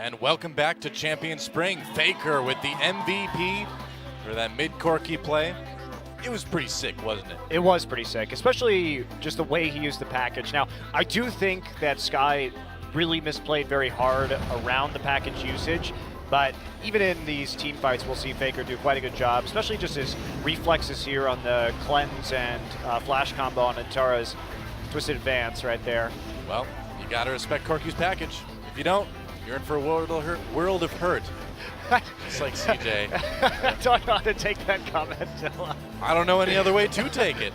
And welcome back to Champion Spring. Faker with the MVP for that mid-corky play. It was pretty sick, wasn't it? It was pretty sick, especially just the way he used the package. Now, I do think that Sky really misplayed very hard around the package usage, but even in these team fights, we'll see Faker do quite a good job, especially just his reflexes here on the cleanse and flash combo on Antara's Twisted Advance right there. Well, you gotta respect Corky's package. If you don't, you're in for a world of hurt. Just like CJ. I don't know how to take that comment. I don't know any other way to take it.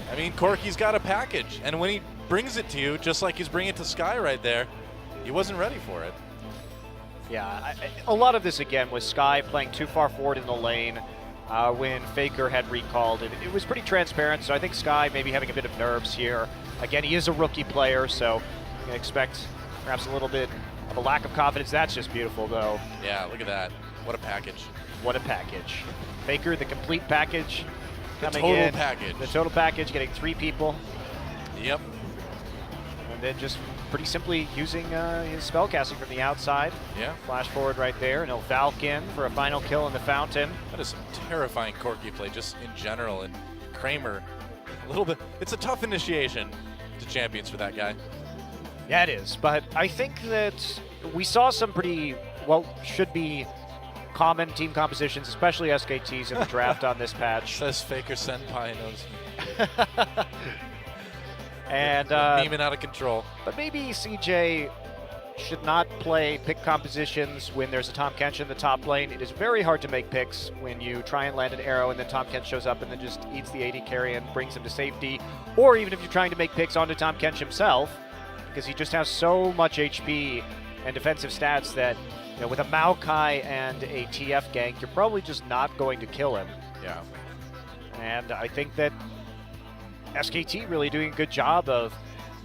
I mean, Corky's got a package, and when he brings it to you, just like he's bringing it to Sky right there, he wasn't ready for it. Yeah, a lot of this, again, was Sky playing too far forward in the lane when Faker had recalled. It was pretty transparent, so I think Sky maybe having a bit of nerves here. Again, he is a rookie player, so you can expect perhaps a little bit of a lack of confidence. That's just beautiful, though. Yeah, look at that. What a package. What a package. Faker, the complete package. The coming total in. package. The total package, getting 3 people. Yep. And then just pretty simply using his spellcasting from the outside. Yeah. Flash forward right there, and he'll Valk in for a final kill in the fountain. That is some terrifying Corky play just in general, and Kramer, a little bit, it's a tough initiation to champions for that guy. Yeah, it is, but I think that we saw some pretty, well, should be common team compositions, especially SKTs in the draft on this patch. Says Faker Senpai knows. And Beaming out of control. But maybe CJ should not play pick compositions when there's a Tahm Kench in the top lane. It is very hard to make picks when you try and land an arrow and then Tahm Kench shows up and then just eats the AD carry and brings him to safety. Or even if you're trying to make picks onto Tahm Kench himself, because he just has so much HP and defensive stats that, you know, with a Maokai and a TF gank, you're probably just not going to kill him. Yeah. And I think that SKT really doing a good job of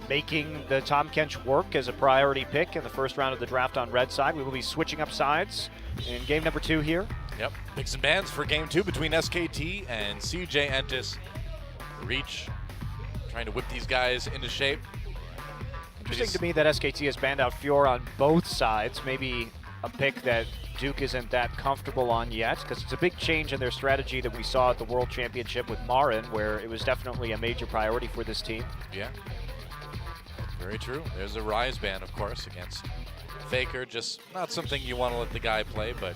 making the Tahm Kench work as a priority pick in the first round of the draft on red side. We will be switching up sides in game number 2 here. Yep. Picks and bans for game 2 between SKT and CJ Entus. Reach, trying to whip these guys into shape. Interesting to me that SKT has banned out Fior on both sides. Maybe a pick that Duke isn't that comfortable on yet, because it's a big change in their strategy that we saw at the World Championship with Marin, where it was definitely a major priority for this team. Yeah, very true. There's a Rise ban, of course, against Faker. Just not something you want to let the guy play, but...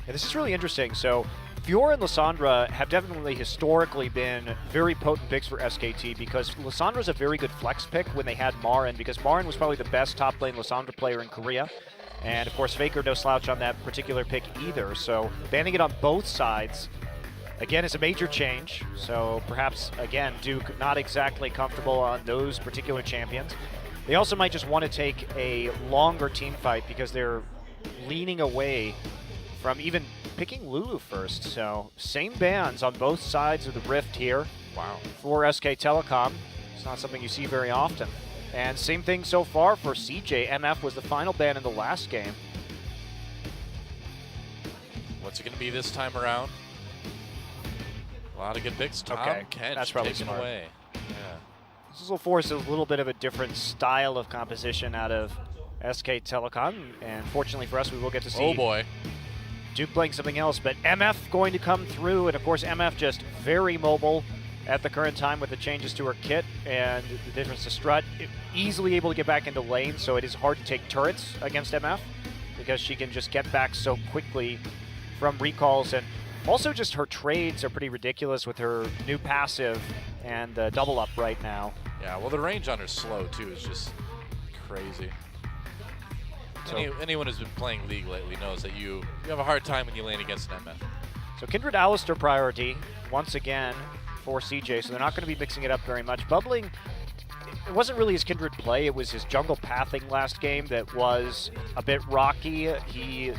Yeah, this is really interesting. So Fior and Lissandra have definitely historically been very potent picks for SKT, because Lissandra's a very good flex pick when they had Marin, because Marin was probably the best top lane Lissandra player in Korea. And of course, Faker no slouch on that particular pick either. So banning it on both sides, again, is a major change. So perhaps, again, Duke not exactly comfortable on those particular champions. They also might just want to take a longer team fight because they're leaning away from even picking Lulu first. So same bans on both sides of the rift here. Wow. For SK Telecom. It's not something you see very often. And same thing so far for CJ. MF was the final ban in the last game. What's it going to be this time around? A lot of good picks. Tahm Kench that's probably taken smart. away. Yeah. This will force a little bit of a different style of composition out of SK Telecom. And fortunately for us, we will get to see Oh boy. Duke playing something else. But MF going to come through. And of course, MF just very mobile at the current time with the changes to her kit and the difference to Strut. Easily able to get back into lane, so it is hard to take turrets against MF because she can just get back so quickly from recalls. And also just her trades are pretty ridiculous with her new passive and double up right now. Yeah, well, the range on her slow, too, is just crazy. So, anyone who's been playing League lately knows that you have a hard time when you lane against an MF. So Kindred Alistar priority once again for CJ, so they're not going to be mixing it up very much. Bubbling, it wasn't really his Kindred play, it was his jungle pathing last game that was a bit rocky. He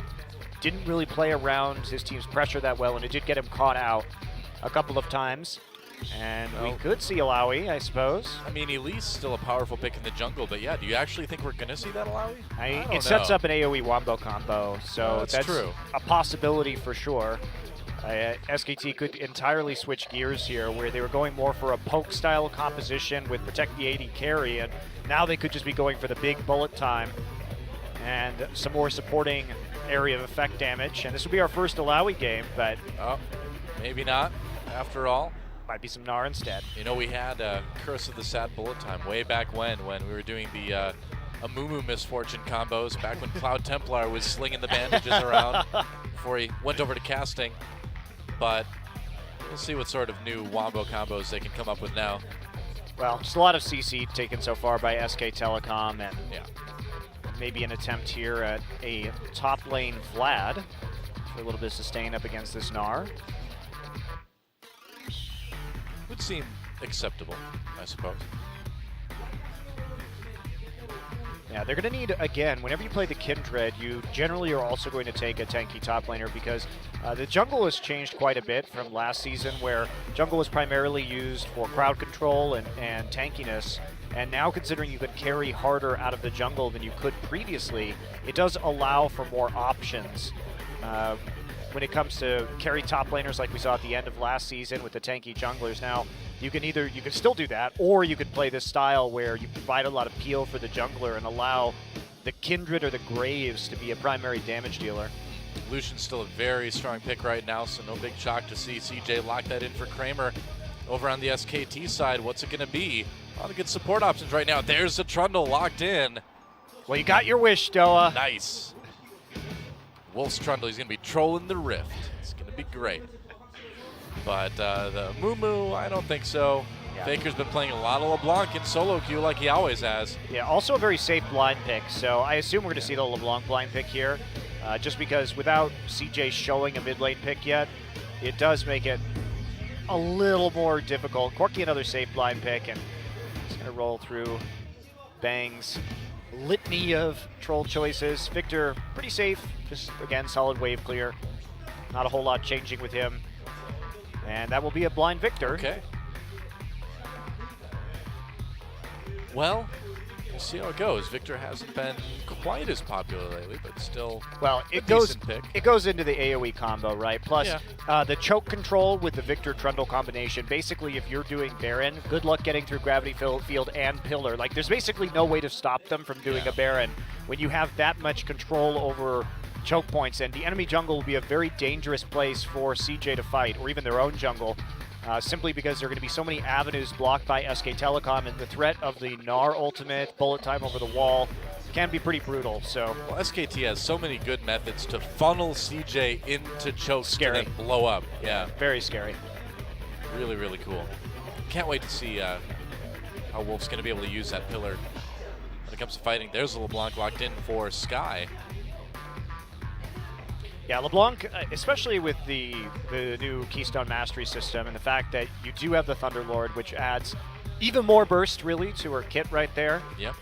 didn't really play around his team's pressure that well, and it did get him caught out a couple of times. And we could see Alawi, I suppose. I mean, Elise still a powerful pick in the jungle, but yeah, do you actually think we're going to see that Alawi? It sets up an AoE Wombo combo, so that's true. A possibility for sure. SKT could entirely switch gears here, where they were going more for a poke style composition with protect the AD carry, and now they could just be going for the big bullet time and some more supporting area of effect damage. And this will be our first Alawi game, but Oh, maybe not, after all. might be some Gnar instead. You know, we had Curse of the Sad Bullet Time way back when we were doing the Amumu Misfortune combos, back when Cloud Templar was slinging the bandages around before he went over to casting. But we'll see what sort of new Wombo combos they can come up with now. Well, just a lot of CC taken so far by SK Telecom, and Yeah. maybe an attempt here at a top lane Vlad for a little bit of sustain up against this Gnar. Would seem acceptable, I suppose. Yeah, they're going to need, again, whenever you play the Kindred, you generally are also going to take a tanky top laner because the jungle has changed quite a bit from last season where jungle was primarily used for crowd control and tankiness. And now considering you can carry harder out of the jungle than you could previously, it does allow for more options. When it comes to carry top laners like we saw at the end of last season with the tanky junglers. Now, you can still do that, or you could play this style where you provide a lot of peel for the jungler and allow the Kindred or the Graves to be a primary damage dealer. Lucian's still a very strong pick right now, so no big shock to see CJ lock that in for Kramer. Over on the SKT side, what's it going to be? A lot of good support options right now. There's the Trundle locked in. Well, you got your wish, Doa. Nice. Wolf's Trundle, he's going to be trolling the Rift. It's going to be great. But the Mumu, I don't think so. Yeah. Faker's been playing a lot of LeBlanc in solo queue like he always has. Yeah, also a very safe blind pick, so I assume we're going to see the LeBlanc blind pick here, just because without CJ showing a mid lane pick yet, it does make it a little more difficult. Corky another safe blind pick, and it's going to roll through Bang's litany of troll choices. Victor, pretty safe, just again, solid wave clear. Not a whole lot changing with him. And that will be a blind Victor. Okay. Well, we'll see how it goes. Victor hasn't been quite as popular lately, but still it decent pick. It goes into the AoE combo, right? Plus, Yeah. the choke control with the Victor Trundle combination. Basically, if you're doing Baron, good luck getting through Gravity Field and Pillar. Like, there's basically no way to stop them from doing a Baron when you have that much control over choke points. And the enemy jungle will be a very dangerous place for CJ to fight, or even their own jungle. Simply because there are going to be so many avenues blocked by SK Telecom, and the threat of the Gnar ultimate, bullet time over the wall, can be pretty brutal. So, well, SKT has so many good methods to funnel CJ into chokes Scary. and then blow up. Yeah, very scary. really, really cool. Can't wait to see how Wolf's going to be able to use that pillar when it comes to fighting. There's a LeBlanc locked in for Sky. Yeah, LeBlanc, especially with the new Keystone Mastery system and the fact that you do have the Thunderlord, which adds even more burst, really, to her kit right there. Yep.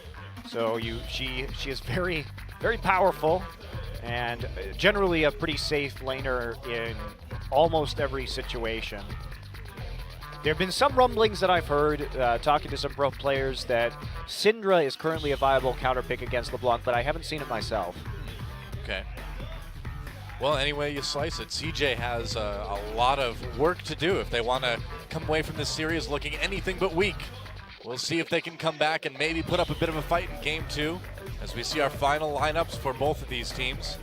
So she is very, very powerful and generally a pretty safe laner in almost every situation. There have been some rumblings that I've heard, talking to some pro players, that Syndra is currently a viable counter pick against LeBlanc, but I haven't seen it myself. Okay. Well, any way you slice it, CJ has a lot of work to do if they want to come away from this series looking anything but weak. We'll see if they can come back and maybe put up a bit of a fight in Game 2 as we see our final lineups for both of these teams.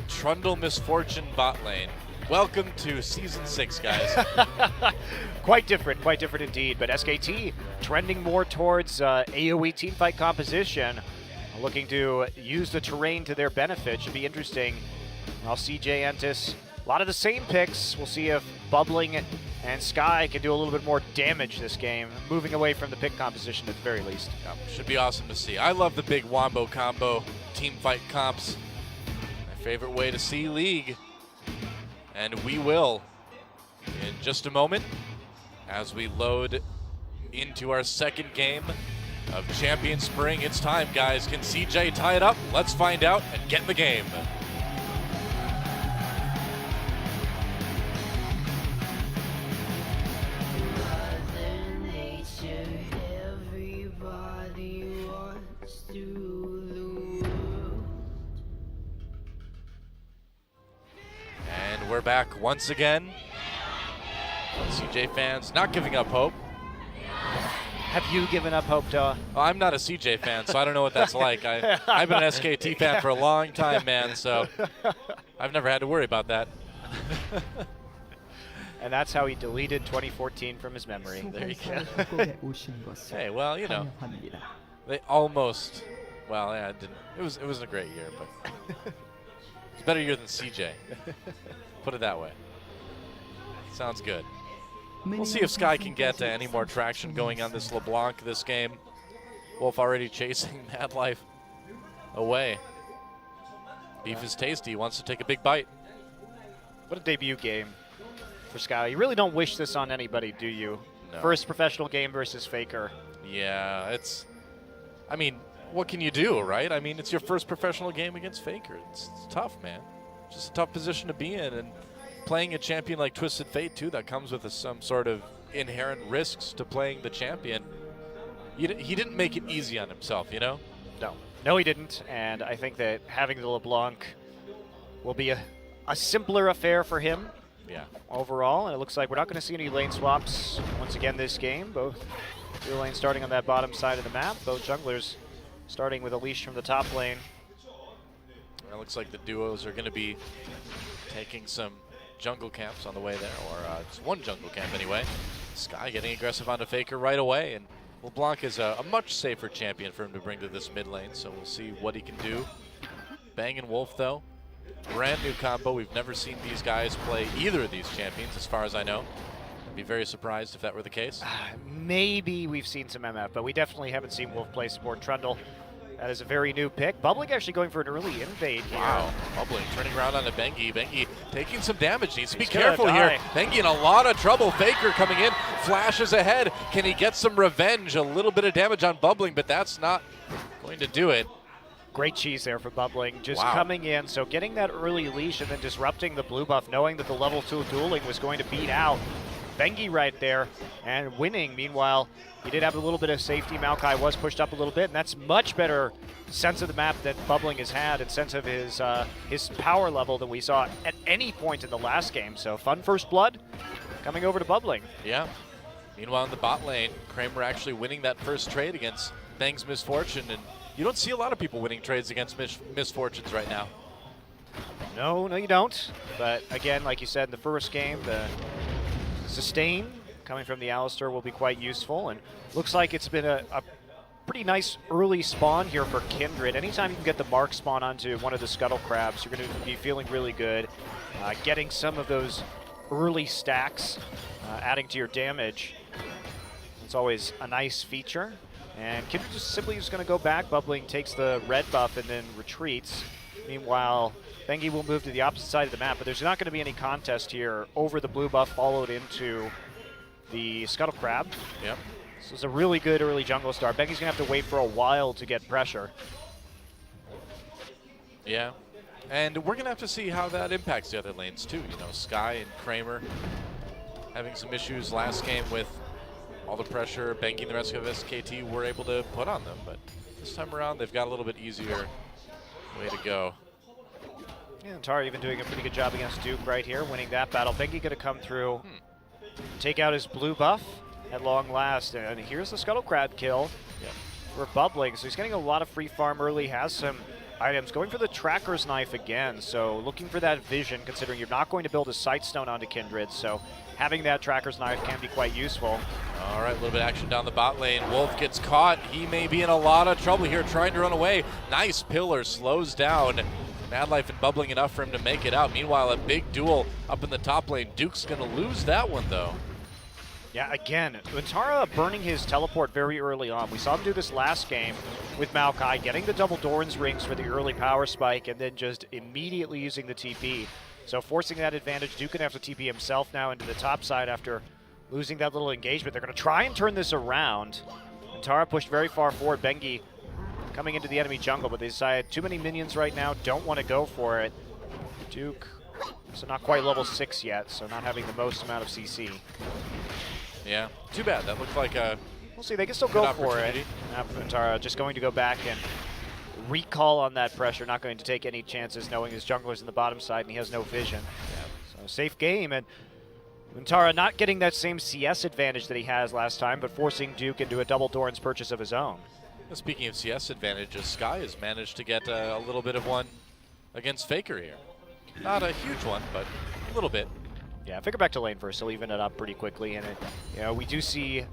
Trundle Misfortune bot lane. Welcome to Season 6, guys. Quite different indeed, but SKT trending more towards AoE teamfight composition. Looking to use the terrain to their benefit. Should be interesting. While CJ, Entus, a lot of the same picks. We'll see if Bubbling and Sky can do a little bit more damage this game, moving away from the pick composition at the very least. Yeah, should be awesome to see. I love the big Wombo combo, team fight comps. My favorite way to see League. And we will in just a moment as we load into our second game of Champion Spring. It's time, guys. Can CJ tie it up? Let's find out and get in the game. And we're back once again. CJ fans not giving up hope. Have you given up hope, Doa? Well, I'm not a CJ fan, so I don't know what that's like. I've been an SKT fan for a long time, man, so I've never had to worry about that. And that's how he deleted 2014 from his memory. There you go. Hey, well, you know, they almost, well, yeah, it didn't. It wasn't a great year, but it's a better year than CJ. Put it that way. Sounds good. We'll see if Sky can get any more traction going on this LeBlanc this game. Wolf already chasing Mad Life away. Beef is tasty. He wants to take a big bite. What a debut game for Sky. You really don't wish this on anybody, do you? No. First professional game versus Faker. Yeah, I mean, what can you do, right? I mean, it's your first professional game against Faker. It's tough, man. Just a tough position to be in. And playing a champion like Twisted Fate, too, that comes with some sort of inherent risks to playing the champion. He didn't make it easy on himself, you know? No, he didn't. And I think that having the LeBlanc will be a simpler affair for him. Yeah. Overall, and it looks like we're not going to see any lane swaps once again this game. Both two lanes starting on that bottom side of the map. Both junglers starting with a leash from the top lane. It looks like the duos are going to be taking some jungle camps on the way there, or just one jungle camp anyway. Sky getting aggressive onto Faker right away, and LeBlanc is a much safer champion for him to bring to this mid lane, so we'll see what he can do. Bang and Wolf, though, brand new combo. We've never seen these guys play either of these champions, as far as I know. I'd be very surprised if that were the case. Maybe we've seen some MF, but we definitely haven't seen Wolf play support Trundle. That is a very new pick. Bubbling actually going for an early invade here. Wow, Bubbling turning around onto Bengi. Bengi taking some damage. Needs to be He's careful gonna here. Bengi in a lot of trouble. Faker coming in, flashes ahead. Can he get some revenge? A little bit of damage on Bubbling, but that's not going to do it. Great cheese there for Bubbling, just Wow. coming in. So getting that early leash and then disrupting the blue buff, knowing that the level 2 dueling was going to beat out Bengi right there and winning. Meanwhile, he did have a little bit of safety. Maokai was pushed up a little bit, and that's much better sense of the map that Bubbling has had and sense of his power level than we saw at any point in the last game. So fun first blood coming over to Bubbling. Yeah. Meanwhile, in the bot lane, Kramer actually winning that first trade against Bang's Misfortune, and you don't see a lot of people winning trades against Misfortunes right now. No, you don't. But again, like you said in the first game, the sustain coming from the Alistair will be quite useful, and looks like it's been a pretty nice early spawn here for Kindred. Anytime you can get the mark spawn onto one of the Scuttle Crabs, you're going to be feeling really good. Getting some of those early stacks, adding to your damage, it's always a nice feature. And Kindred just simply just going to go back. Bubbling takes the red buff and then retreats. Meanwhile, Bengi will move to the opposite side of the map, but there's not going to be any contest here over the blue buff followed into the Scuttle Crab. Yep. This is a really good early jungle start. Bengi's going to have to wait for a while to get pressure. Yeah. And we're going to have to see how that impacts the other lanes too. You know, Sky and Kramer having some issues last game with all the pressure Bengi and the rest of SKT were able to put on them. But this time around, they've got a little bit easier way to go. Yeah, and Tara even doing a pretty good job against Duke right here, winning that battle. Bengi going to come through, take out his blue buff at long last. And here's the Scuttle Crab kill for Bubbling. So he's getting a lot of free farm early, has some items. Going for the Tracker's Knife again, so looking for that vision, considering you're not going to build a Sightstone onto Kindred. So having that Tracker's Knife can be quite useful. All right, a little bit of action down the bot lane. Wolf gets caught. He may be in a lot of trouble here trying to run away. Nice pillar, slows down Mad Life and Bubbling enough for him to make it out. Meanwhile, a big duel up in the top lane. Duke's going to lose that one, though. Yeah, again, Tara burning his teleport very early on. We saw him do this last game with Maokai, getting the double Doran's rings for the early power spike and then just immediately using the TP. So forcing that advantage. Duke can have to TP himself now into the top side after losing that little engagement. They're going to try and turn this around. And Tara pushed very far forward. Bengi coming into the enemy jungle, but they decided too many minions right now, don't want to go for it. Duke, so not quite level 6 yet, so not having the most amount of CC. Yeah, too bad. That looked like a We'll see, they can still go for it. Tara just going to go back and recall on that pressure, not going to take any chances knowing his jungler's in the bottom side and he has no vision. So safe game, and Tara not getting that same CS advantage that he has last time, but forcing Duke into a double Doran's purchase of his own. Speaking of CS advantages, Sky has managed to get a little bit of one against Faker here. Not a huge one, but a little bit. Yeah, Faker back to lane first. He'll even it up pretty quickly, and we do see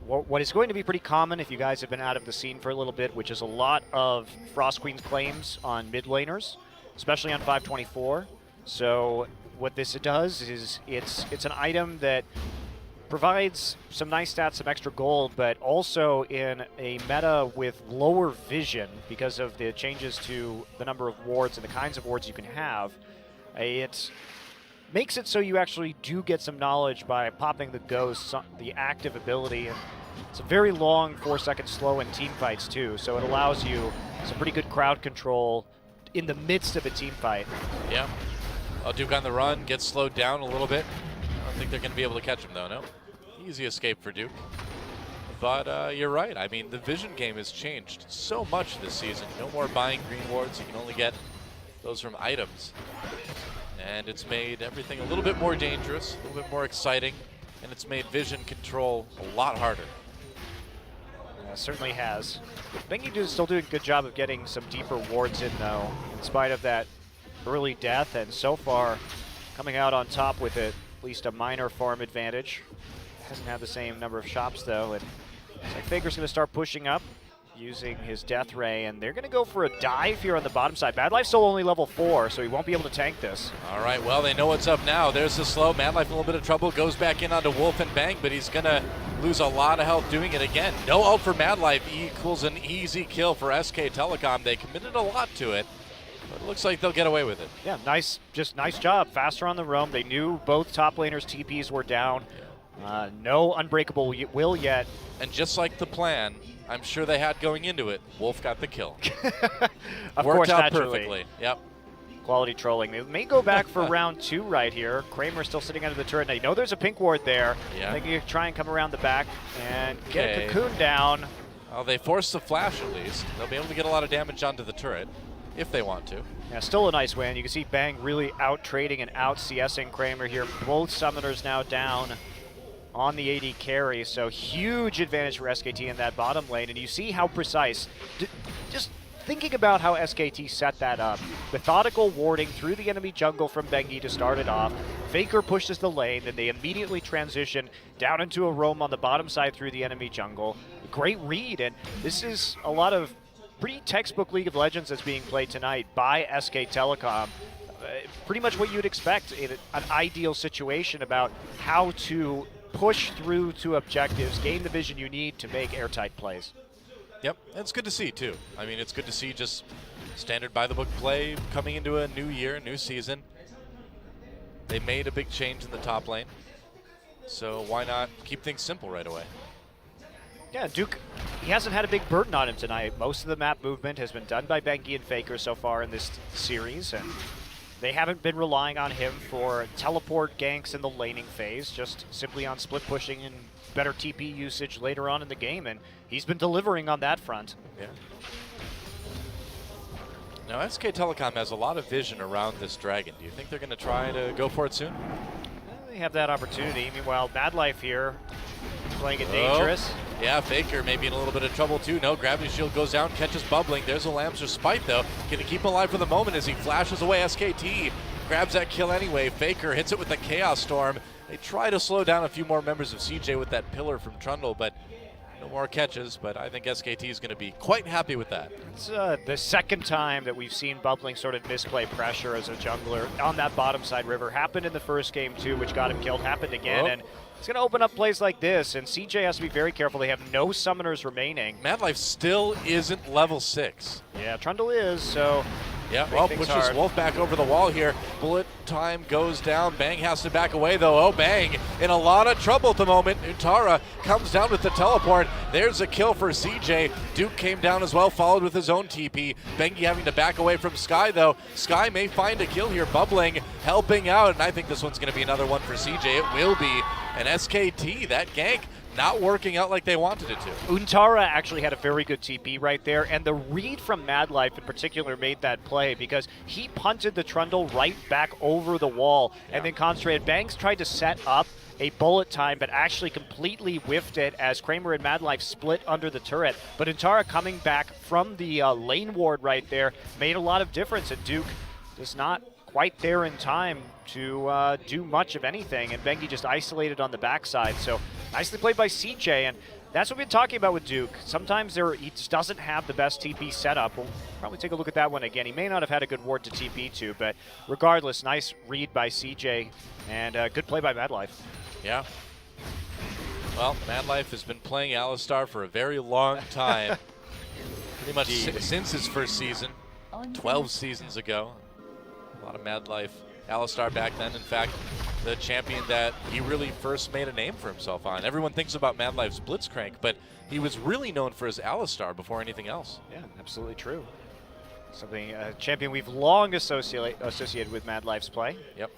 what is going to be pretty common if you guys have been out of the scene for a little bit, which is a lot of Frost Queen's claims on mid laners, especially on 524. So what this does is it's an item that provides some nice stats, some extra gold, but also in a meta with lower vision because of the changes to the number of wards and the kinds of wards you can have. It makes it so you actually do get some knowledge by popping the Ghost, the active ability, and it's a very long 4-second slow in team fights too, so it allows you some pretty good crowd control in the midst of a team fight. Yeah. Duke on the run, gets slowed down a little bit. I don't think they're going to be able to catch him though, no. Easy escape for Duke. But you're right, I mean, the vision game has changed so much this season. No more buying green wards, you can only get those from items. And it's made everything a little bit more dangerous, a little bit more exciting, and it's made vision control a lot harder. Yeah, certainly has. Bengi is still doing a good job of getting some deeper wards in though, in spite of that early death, and so far coming out on top with at least a minor farm advantage. Hasn't had the same number of shops though, and looks like Faker's going to start pushing up using his Death Ray, and they're going to go for a dive here on the bottom side. Mad Life's still only level 4, so he won't be able to tank this. All right, well, they know what's up now. There's the slow. Mad Life in a little bit of trouble, goes back in onto Wolf and Bang, but he's going to lose a lot of health doing it again. No ult for Mad Life equals an easy kill for SK Telecom. They committed a lot to it, but it looks like they'll get away with it. Yeah, nice job. Faster on the roam. They knew both top laners' TPs were down. No unbreakable will yet. And just like the plan, I'm sure they had going into it, Wolf got the kill. Of Worked course, out naturally. perfectly. Yep. Quality trolling. They may go back for round 2 right here. Kramer still sitting under the turret. Now, you know there's a pink ward there. Yeah. I think you can try and come around the back and get a cocoon down. Well, they forced the flash at least. They'll be able to get a lot of damage onto the turret if they want to. Yeah, still a nice win. You can see Bang really out trading and out CSing Kramer here. Both summoners now down on the AD carry, so huge advantage for SKT in that bottom lane, and you see how precise. Just thinking about how SKT set that up. Methodical warding through the enemy jungle from Bengi to start it off. Faker pushes the lane, and they immediately transition down into a roam on the bottom side through the enemy jungle. Great read, and this is a lot of pretty textbook League of Legends that's being played tonight by SK Telecom. Pretty much what you'd expect in an ideal situation about how to push through to objectives, gain the vision you need to make airtight plays. Yep, and it's good to see too. I mean, it's good to see just standard by-the-book play coming into a new year, new season. They made a big change in the top lane, so why not keep things simple right away? Yeah, Duke, he hasn't had a big burden on him tonight. Most of the map movement has been done by Bengi and Faker so far in this series, and they haven't been relying on him for teleport ganks in the laning phase, just simply on split pushing and better TP usage later on in the game, and he's been delivering on that front. Yeah. Now, SK Telecom has a lot of vision around this dragon. Do you think they're going to try to go for it soon? They have that opportunity. Meanwhile, Mad Life here, playing it dangerous. Yeah, Faker maybe in a little bit of trouble too. No, gravity shield goes down, catches Bubbling. There's a Lamb's Spite though. Can he keep him alive for the moment as he flashes away? SKT grabs that kill anyway. Faker hits it with the Chaos Storm. They try to slow down a few more members of CJ with that pillar from Trundle, but no more catches. But I think SKT is going to be quite happy with that. It's the second time that we've seen Bubbling sort of misplay pressure as a jungler on that bottom side river. Happened in the first game too, which got him killed. Happened again, and it's going to open up plays like this, and CJ has to be very careful. They have no summoners remaining. Mad Life still isn't level 6. Yeah, Trundle is, so... Yeah, well, pushes Wolf back over the wall here. Bullet time goes down. Bang has to back away, though. Oh, Bang in a lot of trouble at the moment. Utara comes down with the teleport. There's a kill for CJ. Duke came down as well, followed with his own TP. Bengi having to back away from Sky, though. Sky may find a kill here. Bubbling, helping out, and I think this one's going to be another one for CJ. It will be. And SKT, that gank not working out like they wanted it to. Untara actually had a very good TP right there, and the read from Madlife in particular made that play because he punted the Trundle right back over the wall and then concentrated. Banks tried to set up a bullet time, but actually completely whiffed it as Kramer and Madlife split under the turret. But Untara coming back from the lane ward right there made a lot of difference, and Duke is not quite there in time to do much of anything, and Bengi just isolated on the backside. So nicely played by CJ, and that's what we've been talking about with Duke. Sometimes he just doesn't have the best TP setup. We'll probably take a look at that one again. He may not have had a good ward to TP to, but regardless, nice read by CJ, and good play by Madlife. Yeah. Well, Madlife has been playing Alistar for a very long time. Pretty much since his first season, 12 seasons ago. A lot of Madlife Alistar back then. In fact, the champion that he really first made a name for himself on. Everyone thinks about Madlife's Blitzcrank, but he was really known for his Alistar before anything else. Yeah, absolutely true. Something, a champion we've long associated with Madlife's play. Yep.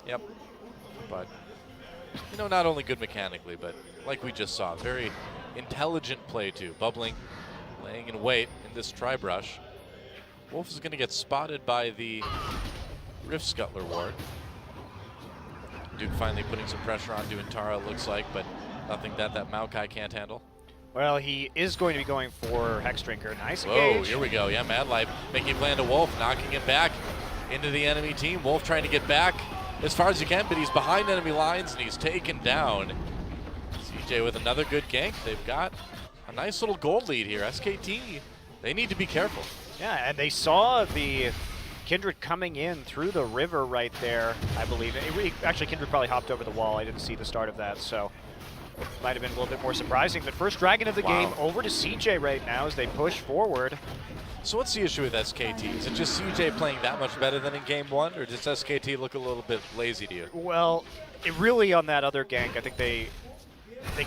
Yep. But, you know, not only good mechanically, but like we just saw, very intelligent play too. Bubbling, laying in wait in this tri-brush. Wolf is going to get spotted by the Rift Scuttler ward. Duke finally putting some pressure on Untara, looks like, but nothing that Maokai can't handle. Well, he is going to be going for Hex Drinker. Nice Whoa, engage. here we go. Yeah, Madlife making play to Wolf, knocking him back into the enemy team. Wolf trying to get back as far as he can, but he's behind enemy lines and he's taken down. CJ with another good gank. They've got a nice little gold lead here. SKT, they need to be careful. Yeah, and they saw the Kindred coming in through the river right there, I believe. Actually, Kindred probably hopped over the wall. I didn't see the start of that, so it might have been a little bit more surprising. But first Dragon of the game over to CJ right now as they push forward. So what's the issue with SKT? Is it just CJ playing that much better than in game one, or does SKT look a little bit lazy to you? Well, it really on that other gank, I think they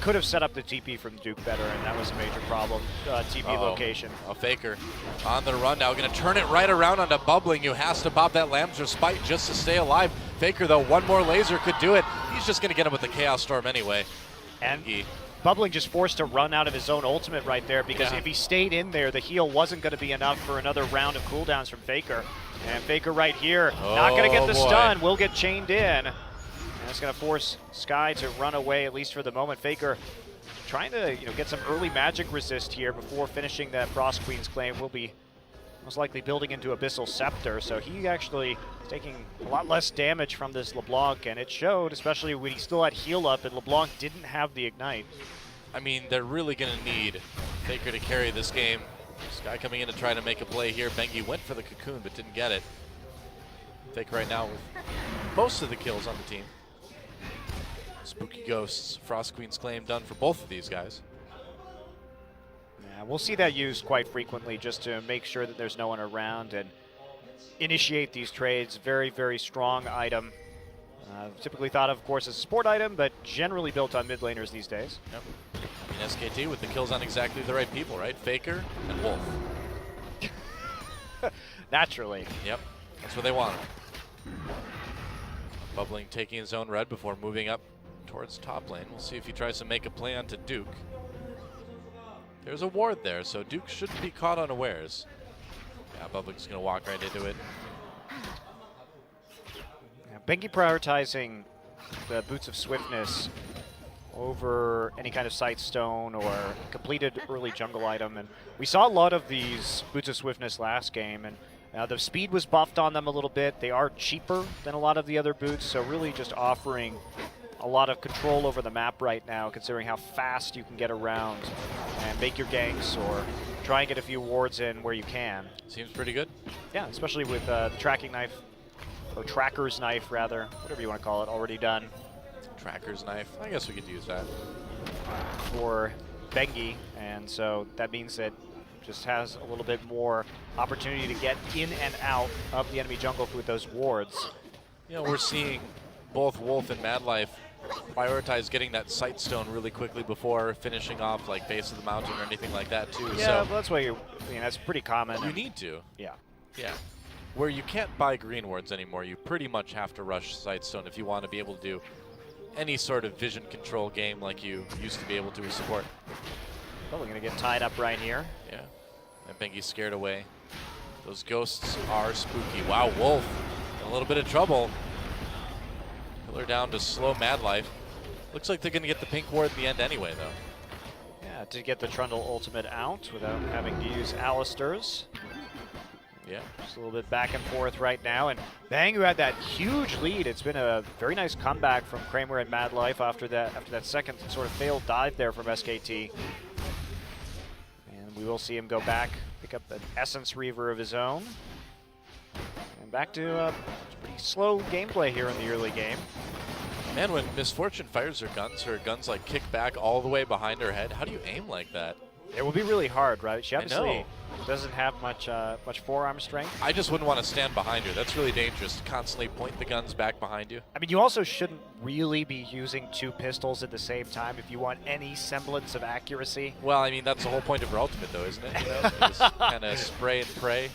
could have set up the TP from Duke better, and that was a major problem, TP location. A Faker on the run now, going to turn it right around onto Bubbling, who has to pop that Lamb's Respite just to stay alive. Faker, though, one more laser could do it. He's just going to get him with the Chaos Storm anyway. And Bubbling just forced to run out of his own ultimate right there, because if he stayed in there, the heal wasn't going to be enough for another round of cooldowns from Faker. And Faker right here, not going to get the stun, will get chained in. And it's going to force Sky to run away, at least for the moment. Faker trying to get some early magic resist here before finishing that Frost Queen's claim. Will be most likely building into Abyssal Scepter, so he actually is taking a lot less damage from this LeBlanc, and it showed, especially when he still had heal up and LeBlanc didn't have the Ignite. I mean, they're really going to need Faker to carry this game. Sky coming in to try to make a play here. Bengi went for the Cocoon but didn't get it. Faker right now with most of the kills on the team. Spooky Ghosts, Frost Queen's claim done for both of these guys. Yeah, we'll see that used quite frequently just to make sure that there's no one around and initiate these trades. Very, very strong item. Typically thought of course, as a support item, but generally built on mid laners these days. Yep. I mean, SKT with the kills on exactly the right people, right? Faker and Wolf. Naturally. Yep, that's what they want. Bubbling taking his own red before moving up towards top lane. We'll see if he tries to make a play onto Duke. There's a ward there, so Duke shouldn't be caught unawares. Yeah, Bubbling's going to walk right into it. Yeah, Bengi prioritizing the Boots of Swiftness over any kind of Sightstone or completed early jungle item. And we saw a lot of these Boots of Swiftness last game, and the speed was buffed on them a little bit. They are cheaper than a lot of the other boots, so really just offering a lot of control over the map right now, considering how fast you can get around and make your ganks or try and get a few wards in where you can. Seems pretty good. Yeah, especially with the tracking knife, or tracker's knife rather, whatever you want to call it, already done. Tracker's knife, I guess we could use that. For Bengi, and so that means that just has a little bit more opportunity to get in and out of the enemy jungle with those wards. You know, we're seeing both Wolf and Madlife prioritize getting that Sightstone really quickly before finishing off like base of the mountain or anything like that too. Yeah, so well, that's why that's pretty common. You need to. Yeah. Yeah. Where you can't buy green wards anymore, you pretty much have to rush Sightstone if you want to be able to any sort of vision control game like you used to be able to with support. Well, we're going to get tied up right here. Yeah, and Bengi's scared away. Those ghosts are spooky. Wow, Wolf in a little bit of trouble. Killer down to slow Mad Life. Looks like they're going to get the pink ward at the end anyway, though. Yeah, to get the Trundle ultimate out without having to use Alistair's. Yeah. Just a little bit back and forth right now. And Bang, who had that huge lead. It's been a very nice comeback from Kramer and Mad Life after that second sort of failed dive there from SKT. And we will see him go back, pick up an Essence Reaver of his own. And back to pretty slow gameplay here in the early game. Man, when Misfortune fires her guns like kick back all the way behind her head. How do you aim like that? It will be really hard, right? She obviously doesn't have much forearm strength. I just wouldn't want to stand behind her. That's really dangerous to constantly point the guns back behind you. I mean, you also shouldn't really be using two pistols at the same time if you want any semblance of accuracy. Well, I mean, that's the whole point of her ultimate, though, isn't it? You know, just kind of spray and pray.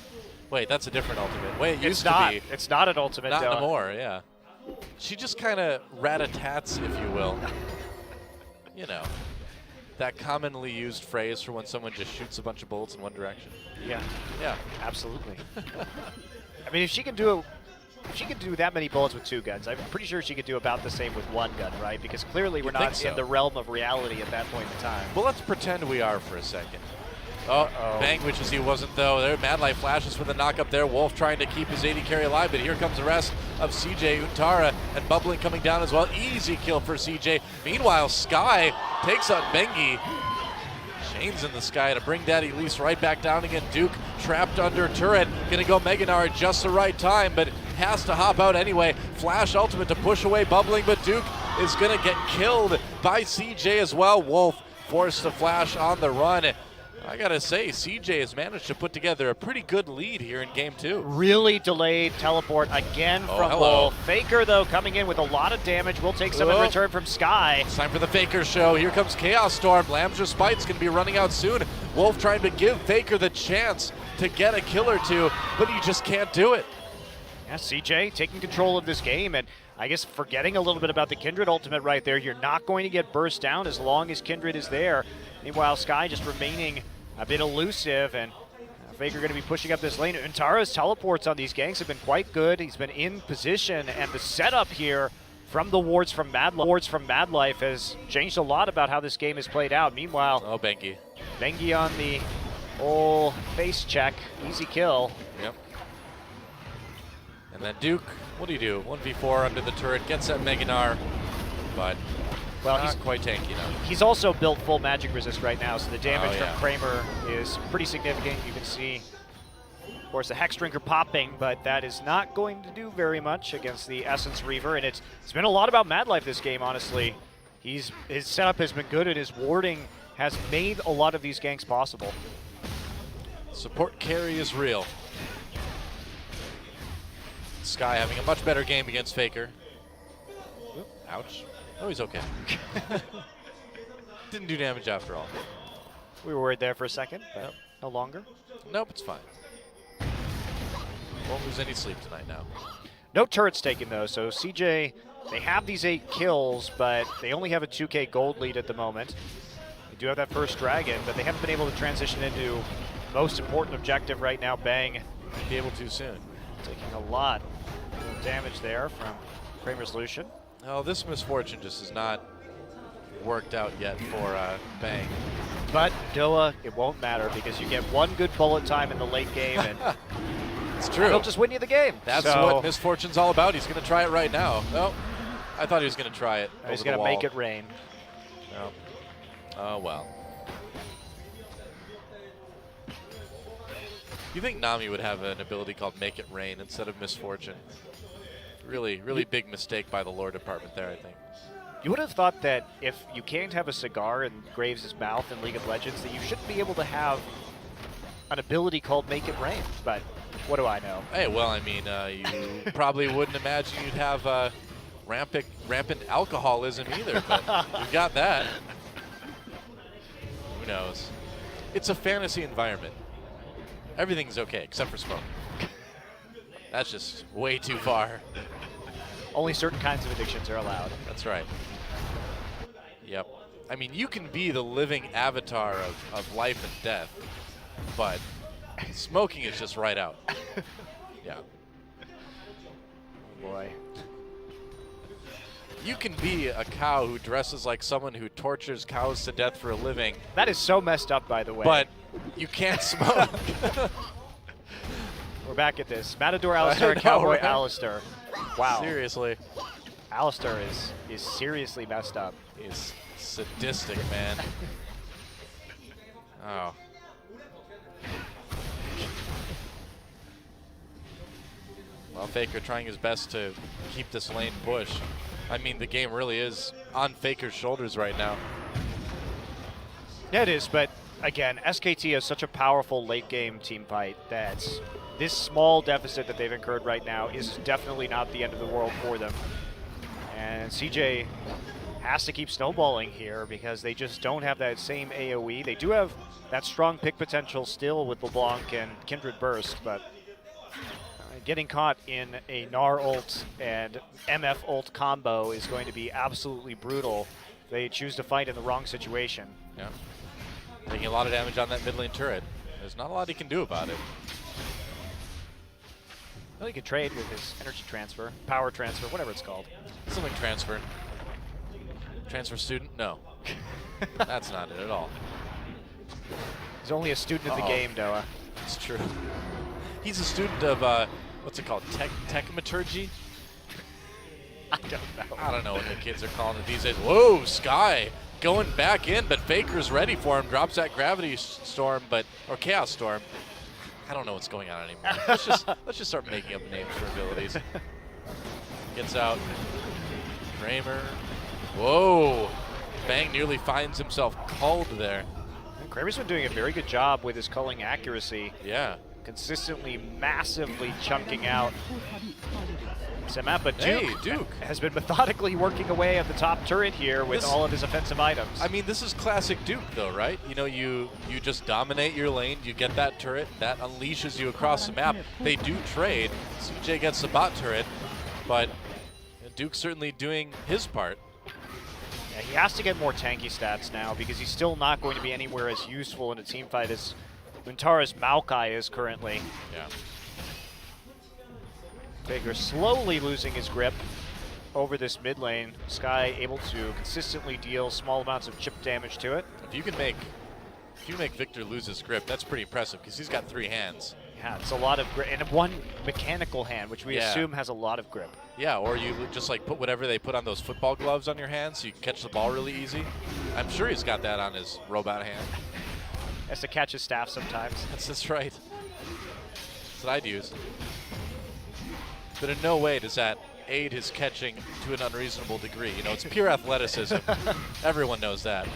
Wait, that's a different ultimate. Wait, it used to be. It's not an ultimate, Not though. anymore, yeah. She just kind of rat-a-tats, if you will. You know, that commonly used phrase for when someone just shoots a bunch of bullets in one direction. Yeah. Yeah. Absolutely. I mean, if she can do that many bullets with two guns, I'm pretty sure she could do about the same with one gun, right? Because clearly we're not in the realm of reality at that point in time. Well, let's pretend we are for a second. Uh-oh. Bang wishes he wasn't, though. There, Mad Life flashes for the knock-up there. Wolf trying to keep his AD carry alive, but here comes the rest of CJ, Untara, and Bubbling coming down as well. Easy kill for CJ. Meanwhile, Sky takes out Bengi. Shane's in the sky to bring that Elise right back down again. Duke trapped under turret. Gonna go Meganar at just the right time, but has to hop out anyway. Flash ultimate to push away Bubbling, but Duke is gonna get killed by CJ as well. Wolf forced to flash on the run. I gotta say, CJ has managed to put together a pretty good lead here in game 2. Really delayed teleport again from Wolf. Faker, though, coming in with a lot of damage. Will take some in return from Sky. It's time for the Faker show. Here comes Chaos Storm. Lamb's Respite's gonna be running out soon. Wolf trying to give Faker the chance to get a kill or two, but he just can't do it. Yeah, CJ taking control of this game, and I guess forgetting a little bit about the Kindred ultimate right there. You're not going to get burst down as long as Kindred is there. Meanwhile, Sky just remaining a bit elusive, and Faker going to be pushing up this lane. Untara's teleports on these ganks have been quite good. He's been in position, and the setup here from the wards from Mad Life has changed a lot about how this game has played out. Meanwhile, Bengi on the old face check. Easy kill. Yep. And then Duke, what do you do? 1v4 under the turret, gets that Meganar, but he's quite tanky now. He's also built full magic resist right now, so the damage from Kramer is pretty significant. You can see, of course, the Hex Drinker popping, but that is not going to do very much against the Essence Reaver, and it's been a lot about Mad Life this game, honestly. His setup has been good, and his warding has made a lot of these ganks possible. Support carry is real. Sky having a much better game against Faker. Oop, ouch. Oh, he's okay. Didn't do damage after all. We were worried there for a second, but no longer. Nope, it's fine. Won't lose any sleep tonight now. No turrets taken, though, so CJ, they have these 8 kills, but they only have a 2K gold lead at the moment. They do have that first dragon, but they haven't been able to transition into the most important objective right now, Bang. Be able to soon. Taking a lot of damage there from Kramer's Lucian. Oh, this Misfortune just has not worked out yet for Bang. But Doa, it won't matter because you get one good bullet time in the late game, and it's true. He'll just win you the game. That's what Misfortune's all about. He's going to try it right now. Oh, I thought he was going to try it. He's going to make it rain. No. Oh, well. You think Nami would have an ability called Make It Rain instead of Misfortune? Really, really big mistake by the lore department there, I think. You would have thought that if you can't have a cigar in Graves' mouth in League of Legends, that you shouldn't be able to have an ability called Make It Rain, but what do I know? Hey, well, I mean, you probably wouldn't imagine you'd have rampant alcoholism either, but you've got that. Who knows? It's a fantasy environment. Everything's okay except for smoke. That's just way too far. Only certain kinds of addictions are allowed. That's right. Yep. I mean, you can be the living avatar of life and death, but smoking is just right out. Yeah. Oh boy. You can be a cow who dresses like someone who tortures cows to death for a living. That is so messed up, by the way. But you can't smoke. We're back at this. Matador Alistair and Cowboy right? Alistair. Wow. Seriously. Alistair is seriously messed up. He's sadistic, man. Oh. Well, Faker trying his best to keep this lane push. I mean, the game really is on Faker's shoulders right now. Yeah, it is, but again, SKT has such a powerful late game team fight that this small deficit that they've incurred right now is definitely not the end of the world for them. And CJ has to keep snowballing here because they just don't have that same AoE. They do have that strong pick potential still with LeBlanc and Kindred Burst, but getting caught in a Gnar ult and MF ult combo is going to be absolutely brutal. They choose to fight in the wrong situation. Yeah. Taking a lot of damage on that mid lane turret. There's not a lot he can do about it. Well, he can trade with his energy transfer, power transfer, whatever it's called. Something transfer. Transfer student? No. That's not it at all. He's only a student of the game, Doa. It's true. He's a student of, what's it called? Techmaturgy? I don't know. I don't know what the kids are calling it these days. Whoa, Sky going back in, but Faker's ready for him. Drops that gravity storm, or chaos storm. I don't know what's going on anymore. let's just start making up names for abilities. Gets out. Kramer. Whoa. Bang nearly finds himself culled there. And Kramer's been doing a very good job with his culling accuracy. Yeah. Consistently, massively chunking out Samap, but Duke has been methodically working away at the top turret here with all of his offensive items. I mean, this is classic Duke, though, right? You know, you just dominate your lane, you get that turret, that unleashes you across the map. They do trade. CJ gets the bot turret, but Duke's certainly doing his part. Yeah, he has to get more tanky stats now because he's still not going to be anywhere as useful in a team fight as Untara's Maokai is currently. Yeah. Faker slowly losing his grip over this mid lane. Sky able to consistently deal small amounts of chip damage to it. If you can make Victor lose his grip, that's pretty impressive because he's got 3 hands. Yeah, it's a lot of grip, and one mechanical hand, which we assume has a lot of grip. Yeah, or you just like put whatever they put on those football gloves on your hands so you can catch the ball really easy. I'm sure he's got that on his robot hand. Has to catch his staff sometimes. That's right. That's what I'd use. But in no way does that aid his catching to an unreasonable degree. You know, it's pure athleticism. Everyone knows that.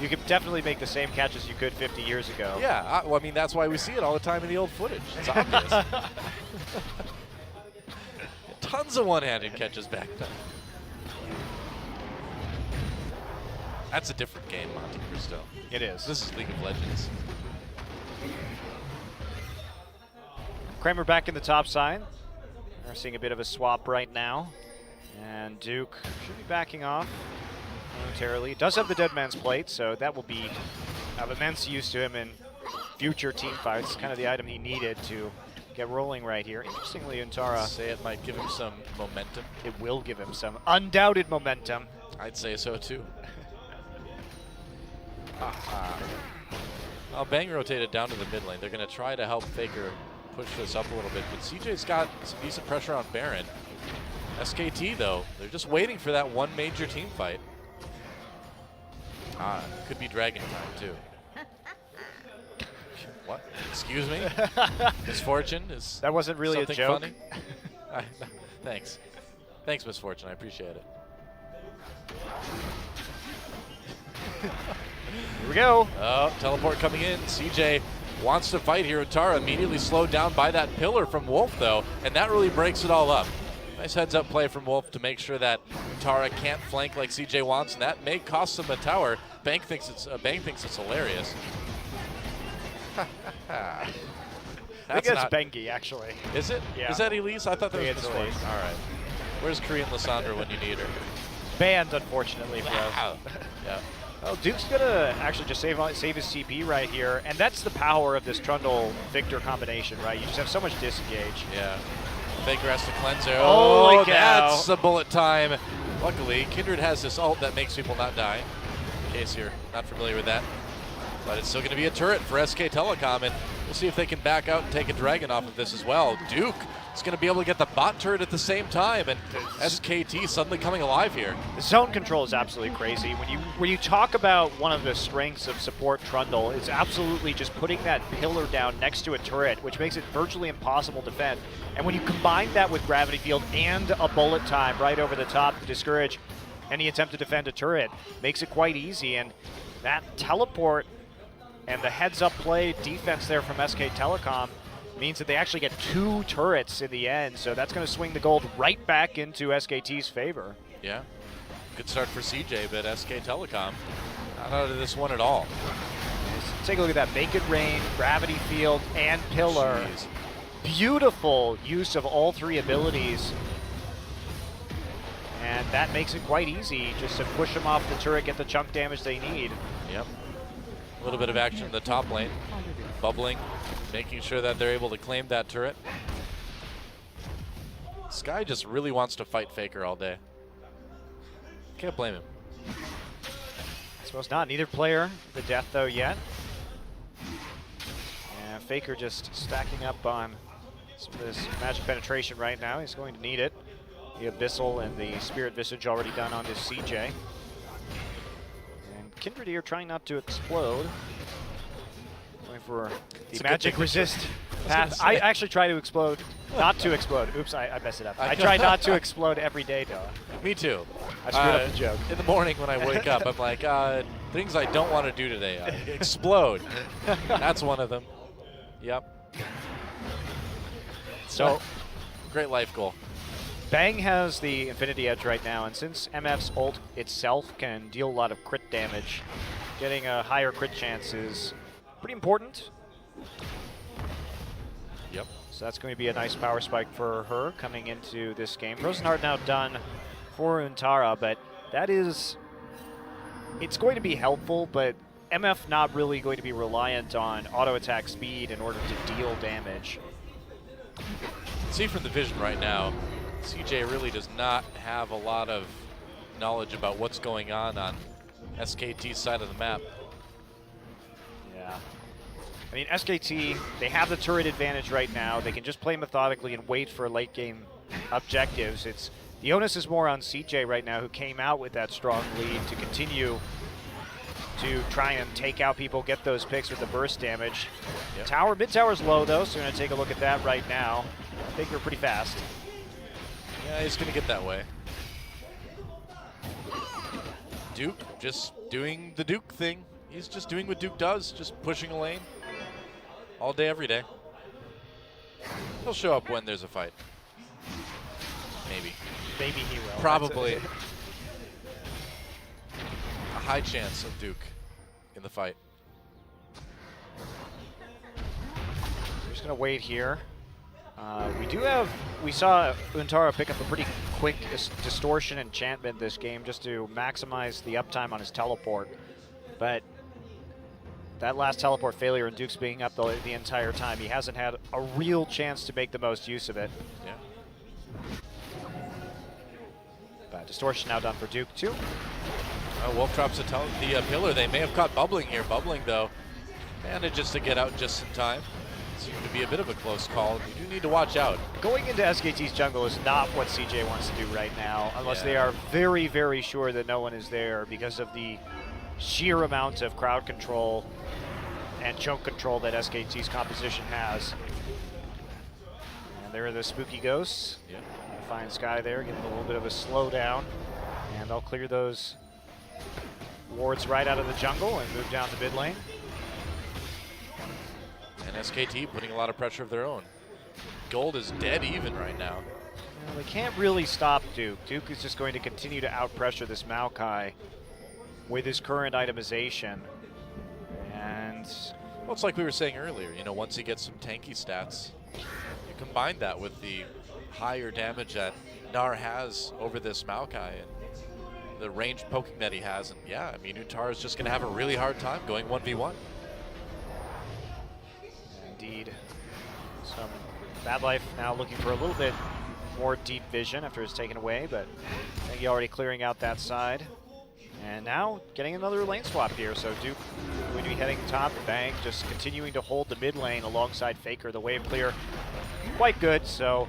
You could definitely make the same catches you could 50 years ago. Yeah, well, I mean, that's why we see it all the time in the old footage. It's obvious. Tons of one-handed catches back then. That's a different game, Monty Cristo. It is. This is League of Legends. Kramer back in the top side. We're seeing a bit of a swap right now. And Duke should be backing off momentarily. Does have the Dead Man's Plate, so that will be of immense use to him in future team fights. Kind of the item he needed to get rolling right here. Interestingly, Untara... Say it might give him some momentum. It will give him some undoubted momentum. I'd say so, too. Well, Bang rotated down to the mid lane. They're going to try to help Faker push this up a little bit, but CJ's got some decent pressure on Baron. SKT, though, they're just waiting for that one major team fight. Could be Dragon time, too. What? Excuse me? Misfortune? Is that wasn't really a joke. Funny? Thanks. Thanks, Misfortune. I appreciate it. Here we go. Oh, teleport coming in. CJ wants to fight here. Untara immediately slowed down by that pillar from Wolf, though, and that really breaks it all up. Nice heads-up play from Wolf to make sure that Untara can't flank like CJ wants, and that may cost him a tower. Bang thinks it's hilarious. I think that's Bengi, actually. Is it? Yeah. Is that Elise? I thought that was Elise. All right. Where's Korean Lysandra when you need her? Banned, unfortunately, for us. Wow. Yeah. Well, Duke's gonna actually just save his CP right here, and that's the power of this Trundle-Victor combination, right? You just have so much disengage. Yeah. Faker has to cleanse her. Holy Oh, cow. that's a bullet time. Luckily, Kindred has this ult that makes people not die, in case you're not familiar with that. But it's still going to be a turret for SK Telecom, and we'll see if they can back out and take a dragon off of this as well. Duke is going to be able to get the bot turret at the same time, and SKT suddenly coming alive here. The zone control is absolutely crazy. When you talk about one of the strengths of support Trundle, it's absolutely just putting that pillar down next to a turret, which makes it virtually impossible to defend. And when you combine that with gravity field and a bullet time right over the top to discourage any attempt to defend a turret, makes it quite easy. And that teleport and the heads-up play defense there from SK Telecom means that they actually get 2 turrets in the end, so that's going to swing the gold right back into SKT's favor. Yeah, good start for CJ, but SK Telecom not out of this one at all. Let's take a look at that. Make it rain, gravity field, and pillar. Jeez. Beautiful use of all 3 abilities. And that makes it quite easy just to push them off the turret, get the chunk damage they need. Yep. A little bit of action in the top lane. Bubbling, making sure that they're able to claim that turret. Sky just really wants to fight Faker all day. Can't blame him. I suppose not. Neither player the death though yet. And Faker just stacking up on some of this magic penetration right now. He's going to need it. The Abyssal and the Spirit Visage already done on this CJ. And Kindred here trying not to explode. Going for the magic resist path. I actually try to explode, not to explode. Oops, I messed it up. I try not to explode every day, Noah. Me too. I screwed up the joke. In the morning when I wake up, I'm like, things I don't want to do today. Explode. That's one of them. Yep. So, great life goal. Bang has the Infinity Edge right now, and since MF's ult itself can deal a lot of crit damage, getting a higher crit chance is pretty important. Yep. So that's going to be a nice power spike for her coming into this game. Rosenhart now done for Untara, but that is, it's going to be helpful, but MF not really going to be reliant on auto attack speed in order to deal damage. See from the vision right now, CJ really does not have a lot of knowledge about what's going on SKT's side of the map. Yeah. I mean, SKT, they have the turret advantage right now. They can just play methodically and wait for late game objectives. The onus is more on CJ right now, who came out with that strong lead to continue to try and take out people, get those picks with the burst damage. Yep. Mid-tower's low though, so we're gonna take a look at that right now. I think we're pretty fast. Yeah, he's gonna get that way. Duke just doing the Duke thing. He's just doing what Duke does, just pushing a lane all day, every day. He'll show up when there's a fight. Maybe. Maybe he will. Probably. A high chance of Duke in the fight. We're just gonna wait here. We saw Untara pick up a pretty quick distortion enchantment this game just to maximize the uptime on his teleport. But that last teleport failure and Duke's being up the entire time, he hasn't had a real chance to make the most use of it. Yeah. But distortion now done for Duke too. Wolf drops the pillar. They may have caught Bubbling here. Bubbling though manages to get out just in time. Seemed to be a bit of a close call. You do need to watch out. Going into SKT's jungle is not what CJ wants to do right now, unless they are very, very sure that no one is there because of the sheer amount of crowd control and choke control that SKT's composition has. And there are the spooky ghosts. Yeah. Find Sky there, getting a little bit of a slowdown. And they'll clear those wards right out of the jungle and move down the mid lane. And SKT putting a lot of pressure of their own. Gold is dead even right now. Well, they can't really stop Duke. Duke is just going to continue to outpressure this Maokai with his current itemization. And well, it's like we were saying earlier, you know, once he gets some tanky stats, you combine that with the higher damage that Gnar has over this Maokai and the range poking that he has. And yeah, I mean, Untara is just going to have a really hard time going 1v1. Indeed. Some Bad Life now looking for a little bit more deep vision after it's taken away, but Bengi already clearing out that side. And now getting another lane swap here, so Duke going to be heading top. Bang just continuing to hold the mid lane alongside Faker. The wave clear quite good, so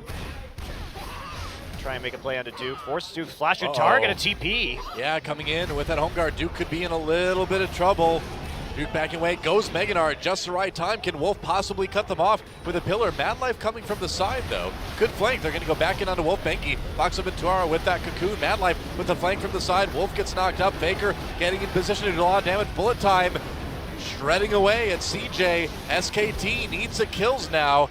try and make a play onto Duke. Forces Duke flash and target a TP. Yeah, coming in with that home guard, Duke could be in a little bit of trouble. Duke backing away, goes Mega Gnar at just the right time. Can Wolf possibly cut them off with a pillar? Mad Life coming from the side though. Good flank, they're gonna go back in onto Wolf. Bengi locks up Untara with that cocoon. Mad Life with the flank from the side. Wolf gets knocked up. Faker getting in position to do a lot of damage. Bullet time shredding away at CJ. SKT needs the kills now.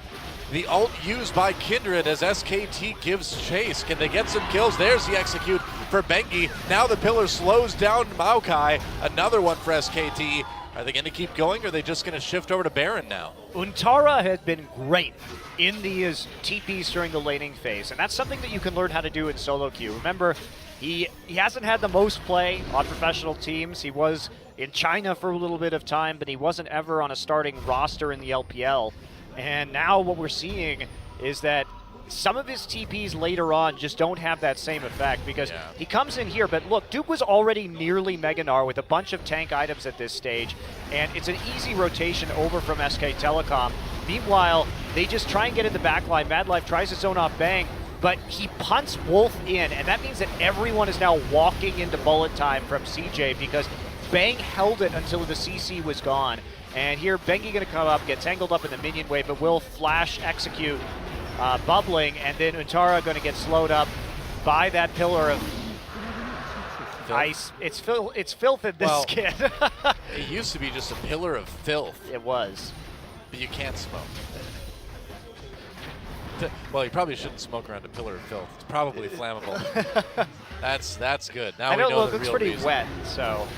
The ult used by Kindred as SKT gives chase. Can they get some kills? There's the execute for Bengi. Now the pillar slows down Maokai. Another one for SKT. Are they going to keep going, or are they just going to shift over to Baron now? Untara has been great in these TPs during the laning phase, and that's something that you can learn how to do in solo queue. Remember, he hasn't had the most play on professional teams. He was in China for a little bit of time, but he wasn't ever on a starting roster in the LPL. And now what we're seeing is that some of his TPs later on just don't have that same effect because he comes in here, but look, Duke was already nearly Mega Gnar with a bunch of tank items at this stage, and it's an easy rotation over from SK Telecom. Meanwhile, they just try and get in the backline. Mad Life tries to zone off Bang, but he punts Wolf in, and that means that everyone is now walking into bullet time from CJ because Bang held it until the CC was gone. And here, Bengi gonna come up, get tangled up in the minion wave, but will flash execute. Bubbling, and then Untara going to get slowed up by that pillar of ice. It's filth in this skin. It used to be just a pillar of filth. It was. But you can't smoke. Well, you probably shouldn't smoke around a pillar of filth. It's probably flammable. That's good. Now I know, we know it the looks real pretty reason. wet, so.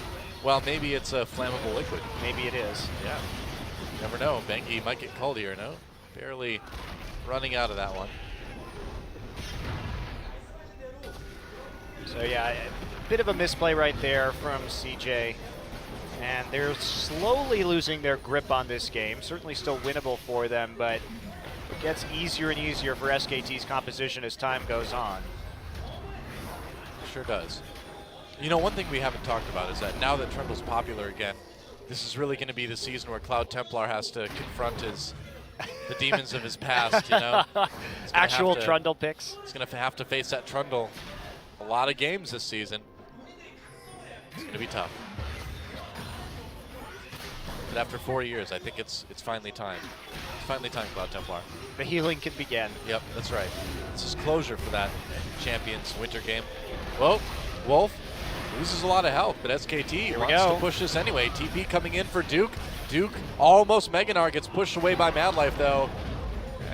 Well, maybe it's a flammable liquid. Maybe it is. Yeah. You never know. Bengi might get called here, no? Barely running out of that one. So yeah, a bit of a misplay right there from CJ. And they're slowly losing their grip on this game. Certainly still winnable for them, but it gets easier and easier for SKT's composition as time goes on. Sure does. You know, one thing we haven't talked about is that now that Trundle's popular again, this is really going to be the season where Cloud Templar has to confront the demons of his past, you know? Actual Trundle picks. He's going to have to face that Trundle a lot of games this season. It's going to be tough. But after 4 years, I think it's finally time. It's finally time, Cloud Templar. The healing can begin. Yep, that's right. This is closure for that Champions Winter game. Well, Wolf loses a lot of health, but SKT wants to push this anyway. TP coming in for Duke. Duke almost Mega Gnar gets pushed away by Mad Life though,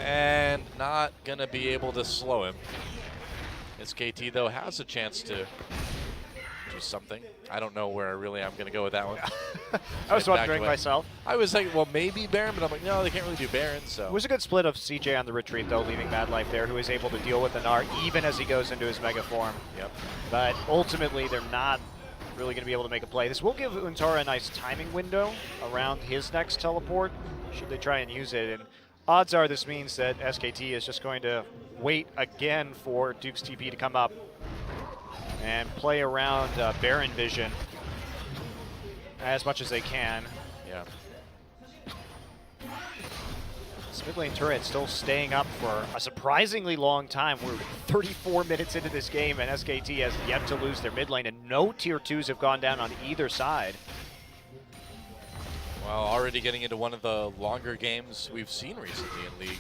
and not gonna be able to slow him. SKT though has a chance to do something. I don't know where really I'm gonna go with that one. I was wondering myself. I was thinking, well, maybe Baron, but I'm like, no, they can't really do Baron. So it was a good split of CJ on the retreat though, leaving Mad Life there, who is able to deal with the Gnar even as he goes into his Mega form. Yep. But ultimately, they're not really going to be able to make a play. This will give Untara a nice timing window around his next teleport, should they try and use it. And odds are this means that SKT is just going to wait again for Duke's TP to come up and play around Baron vision as much as they can. Yeah. This mid lane turret still staying up for a surprisingly long time. We're 34 minutes into this game, and SKT has yet to lose their mid lane, and no tier 2s have gone down on either side. Well, already getting into one of the longer games we've seen recently in League.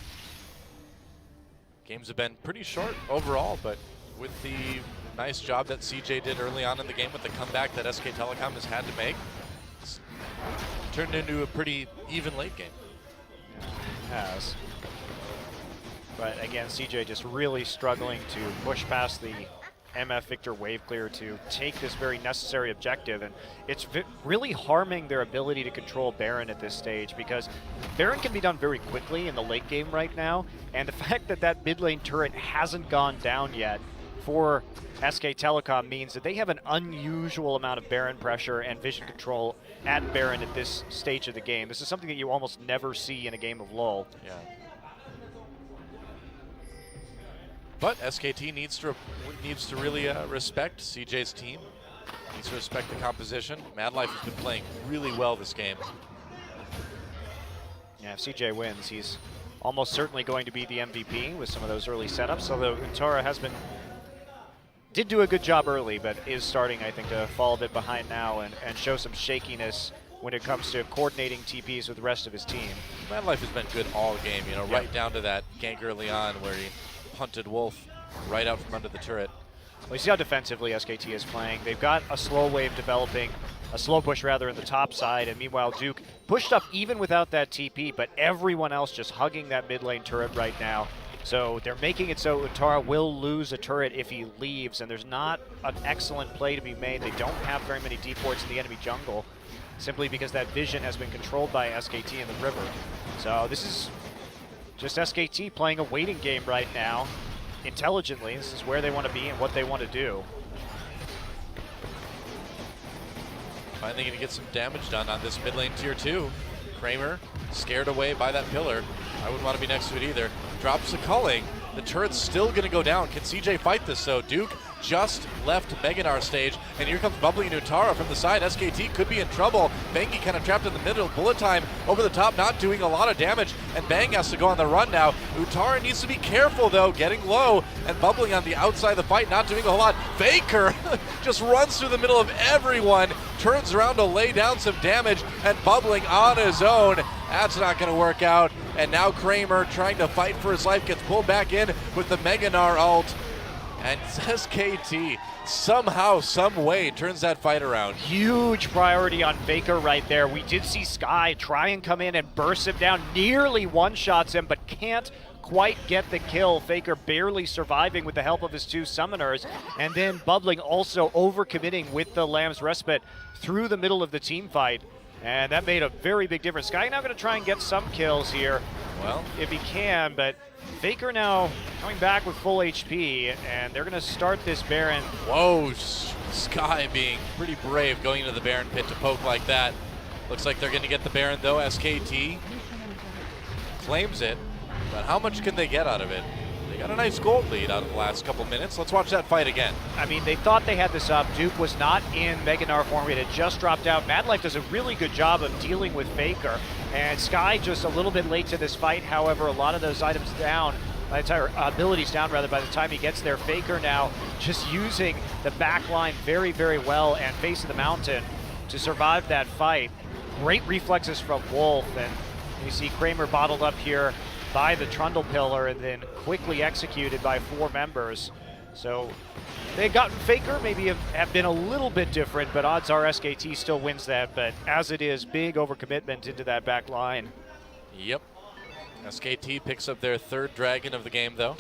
Games have been pretty short overall, but with the nice job that CJ did early on in the game with the comeback that SK Telecom has had to make, it's turned into a pretty even late game. Has. But again, CJ just really struggling to push past the MF Victor wave clear to take this very necessary objective, and it's really harming their ability to control Baron at this stage, because Baron can be done very quickly in the late game right now, and the fact that that mid lane turret hasn't gone down yet for SK Telecom means that they have an unusual amount of Baron pressure and vision control at Baron at this stage of the game. This is something that you almost never see in a game of LoL. Yeah. But SKT needs to really respect CJ's team. Needs to respect the composition. Madlife has been playing really well this game. Yeah, if CJ wins, he's almost certainly going to be the MVP with some of those early setups, although Untara did do a good job early, but is starting, I think, to fall a bit behind now and show some shakiness when it comes to coordinating TPs with the rest of his team. Madlife has been good all game, you know, right down to that gank early on where he punted Wolf right out from under the turret. Well, you see how defensively SKT is playing. They've got a slow wave developing, a slow push rather in the top side, and meanwhile Duke pushed up even without that TP, but everyone else just hugging that mid lane turret right now. So they're making it so Untara will lose a turret if he leaves, and there's not an excellent play to be made. They don't have very many deep wards in the enemy jungle, simply because that vision has been controlled by SKT in the river. So this is just SKT playing a waiting game right now, intelligently. This is where they want to be and what they want to do. Finally going to get some damage done on this mid lane tier 2. Kramer scared away by that pillar. I wouldn't want to be next to it either. Drops a culling. The turret's still going to go down. Can CJ fight this though? Duke just left Meganar stage, and here comes Bubbly and Untara from the side. SKT could be in trouble. Bangy kind of trapped in the middle. Bullet time over the top, not doing a lot of damage, and Bang has to go on the run now. Untara needs to be careful though, getting low, and Bubbling on the outside of the fight, not doing a whole lot. Faker just runs through the middle of everyone, turns around to lay down some damage, and Bubbling on his own. That's not going to work out, and now Kramer trying to fight for his life, gets pulled back in with the Meganar ult. And SKT somehow, some way turns that fight around. Huge priority on Faker right there. We did see Sky try and come in and burst him down, nearly one-shots him, but can't quite get the kill. Faker barely surviving with the help of his 2 summoners, and then Bubbling also overcommitting with the Lamb's Respite through the middle of the team fight. And that made a very big difference. Sky now going to try and get some kills here, well, if he can, but Faker now coming back with full HP, and they're going to start this Baron. Whoa, Sky being pretty brave going into the Baron pit to poke like that. Looks like they're going to get the Baron though. SKT claims it, but how much can they get out of it? They got a nice gold lead out of the last couple minutes. Let's watch that fight again. I mean, they thought they had this up. Duke was not in Meganar form. It had just dropped out. Madlife does a really good job of dealing with Faker. And Sky just a little bit late to this fight. However, a lot of those items down, entire abilities down rather, by the time he gets there. Faker now just using the back line very, very well and face of the mountain to survive that fight. Great reflexes from Wolf, and you see Kramer bottled up here by the Trundle Pillar and then quickly executed by 4 members. So they've gotten Faker, maybe have been a little bit different, but odds are SKT still wins that. But as it is, big overcommitment into that back line. Yep. SKT picks up their 3rd dragon of the game though,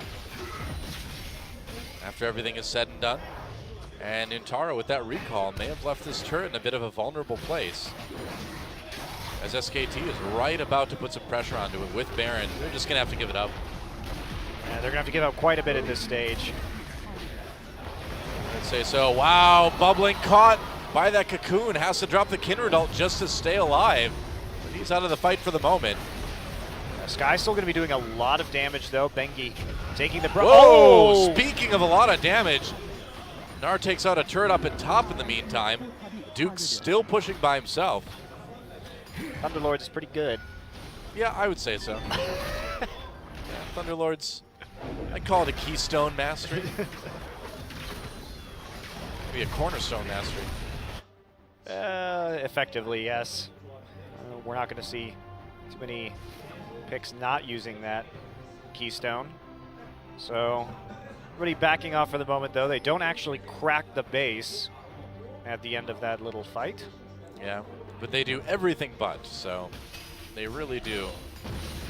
after everything is said and done. And Untara with that recall may have left this turret in a bit of a vulnerable place, as SKT is right about to put some pressure onto it with Baron. They're just going to have to give it up. Yeah, they're going to have to give up quite a bit at this stage. I'd say so. Wow, Bubbling caught by that cocoon. Has to drop the Kindred ult just to stay alive. But he's out of the fight for the moment. Sky's still going to be doing a lot of damage though. Bengi taking the... Whoa! Speaking of a lot of damage, Nar takes out a turret up at top in the meantime. Duke's still pushing by himself. Thunderlords is pretty good. Yeah, I would say so. Yeah, Thunderlords, I'd call it a keystone mastery. Maybe a cornerstone mastery. Effectively, yes. We're not going to see too many picks not using that keystone. So, everybody backing off for the moment, though. They don't actually crack the base at the end of that little fight. Yeah, but they do everything but, so they really do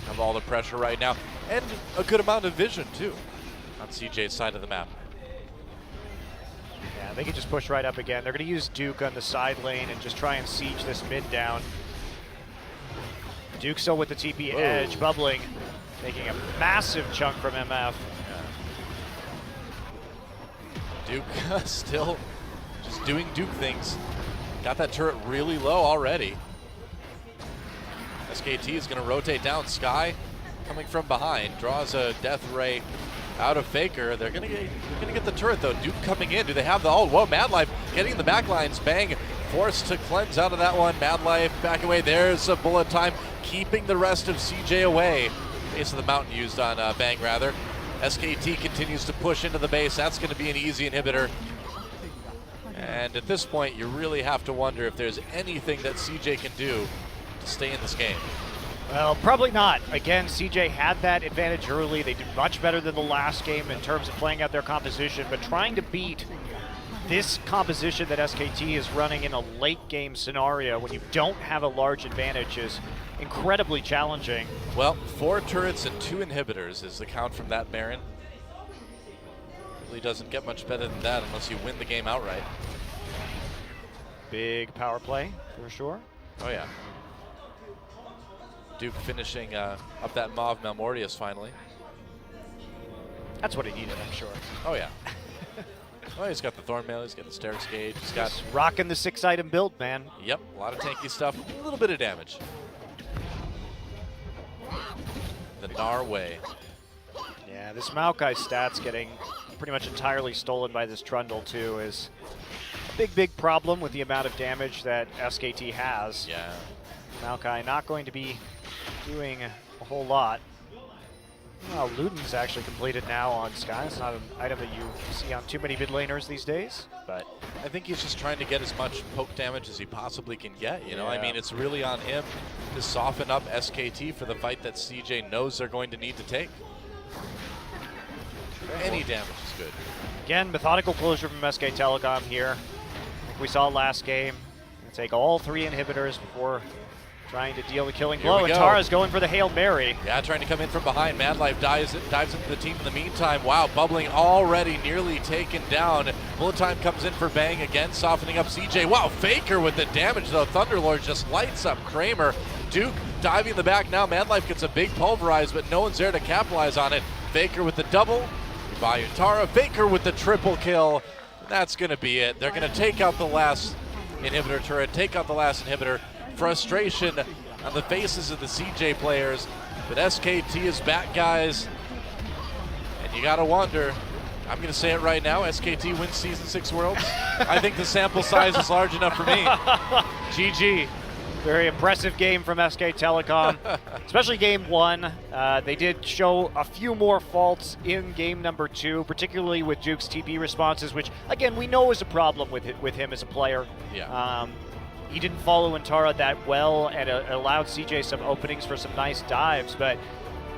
have all the pressure right now, and a good amount of vision, too, on CJ's side of the map. Yeah, they can just push right up again. They're going to use Duke on the side lane and just try and siege this mid down. Duke still with the TP edge, bubbling, making a massive chunk from MF. Duke still just doing Duke things. Got that turret really low already. SKT is going to rotate down. Sky coming from behind, draws a death ray out of Faker. They're going to get the turret though. Duke coming in. Do they have the ult? Whoa, Mad Life getting the back lines. Bang, forced to cleanse out of that one. Mad Life back away. There's a bullet time, keeping the rest of CJ away. Base of the mountain used on Bang rather. SKT continues to push into the base. That's going to be an easy inhibitor. And at this point, you really have to wonder if there's anything that CJ can do to stay in this game. Well, probably not. Again, CJ had that advantage early. They did much better than the last game in terms of playing out their composition, but trying to beat this composition that SKT is running in a late game scenario when you don't have a large advantage is incredibly challenging. Well, 4 turrets and 2 inhibitors is the count from that Baron. Really doesn't get much better than that unless you win the game outright. Big power play for sure. Oh yeah. Duke finishing up that Mauve Malmortius finally. That's what he needed, I'm sure. Oh yeah. Oh, he's got the Thorn Mail, he's got the Stair's Gauge, he's got... Just rocking the 6-item build, man. Yep, a lot of tanky stuff, a little bit of damage. The Narway. Yeah, this Maokai stats getting pretty much entirely stolen by this Trundle too is a big problem with the amount of damage that SKT has. Yeah. Maokai not going to be doing a whole lot. Well, Luden's actually completed now on Sky. It's not an item that you see on too many mid laners these days, but I think he's just trying to get as much poke damage as he possibly can get, you know? I mean, it's really on him to soften up SKT for the fight that CJ knows they're going to need to take. Any damage is good. Again, methodical closure from SK Telecom here. Like we saw last game. Gonna take all 3 inhibitors before trying to deal the killing blow. And Tara's going for the Hail Mary. Yeah, trying to come in from behind. Mad Life dives into the team in the meantime. Wow, bubbling already nearly taken down. Bullet time comes in for Bang again, softening up CJ. Wow, Faker with the damage though. Thunderlord just lights up Kramer. Duke diving in the back now. Mad Life gets a big pulverize, but no one's there to capitalize on it. Faker with the double. By Tara. Faker with the triple kill. That's going to be it. They're going to take out the last inhibitor turret, take out the last inhibitor. Frustration on the faces of the CJ players, but SKT is back, guys. And you got to wonder, I'm going to say it right now, SKT wins Season 6 Worlds. I think the sample size is large enough for me. GG. Very impressive game from SK Telecom, especially game 1. They did show a few more faults in game number 2, particularly with Duke's TP responses, which, again, we know is a problem with him as a player. Yeah. He didn't follow Antara that well and allowed CJ some openings for some nice dives, but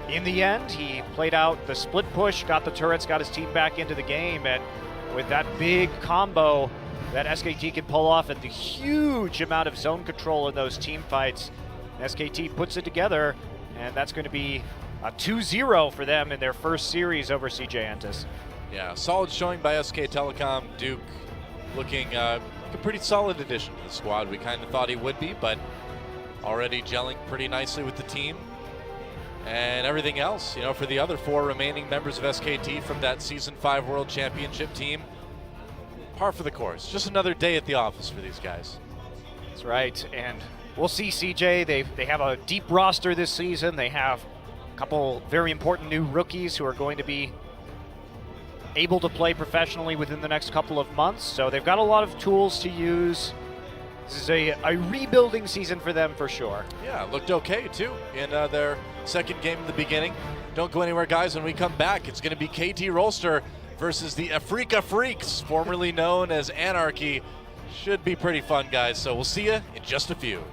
in the end, he played out the split push, got the turrets, got his team back into the game, and with that big combo that SKT can pull off and the huge amount of zone control in those team fights, SKT puts it together, and that's going to be a 2-0 for them in their first series over CJ Entus. Yeah, solid showing by SK Telecom. Duke looking like a pretty solid addition to the squad. We kind of thought he would be, but already gelling pretty nicely with the team. And everything else, you know, for the other 4 remaining members of SKT from that Season 5 World Championship team, par for the course. Just another day at the office for these guys. That's right, and we'll see CJ. They have a deep roster this season. They have a couple very important new rookies who are going to be able to play professionally within the next couple of months. So they've got a lot of tools to use. This is a rebuilding season for them for sure. Yeah, looked okay too in their second game in the beginning. Don't go anywhere, guys. When we come back, it's going to be KT Rolster versus the Afrika Freaks, formerly known as Anarchy. Should be pretty fun, guys. So we'll see you in just a few.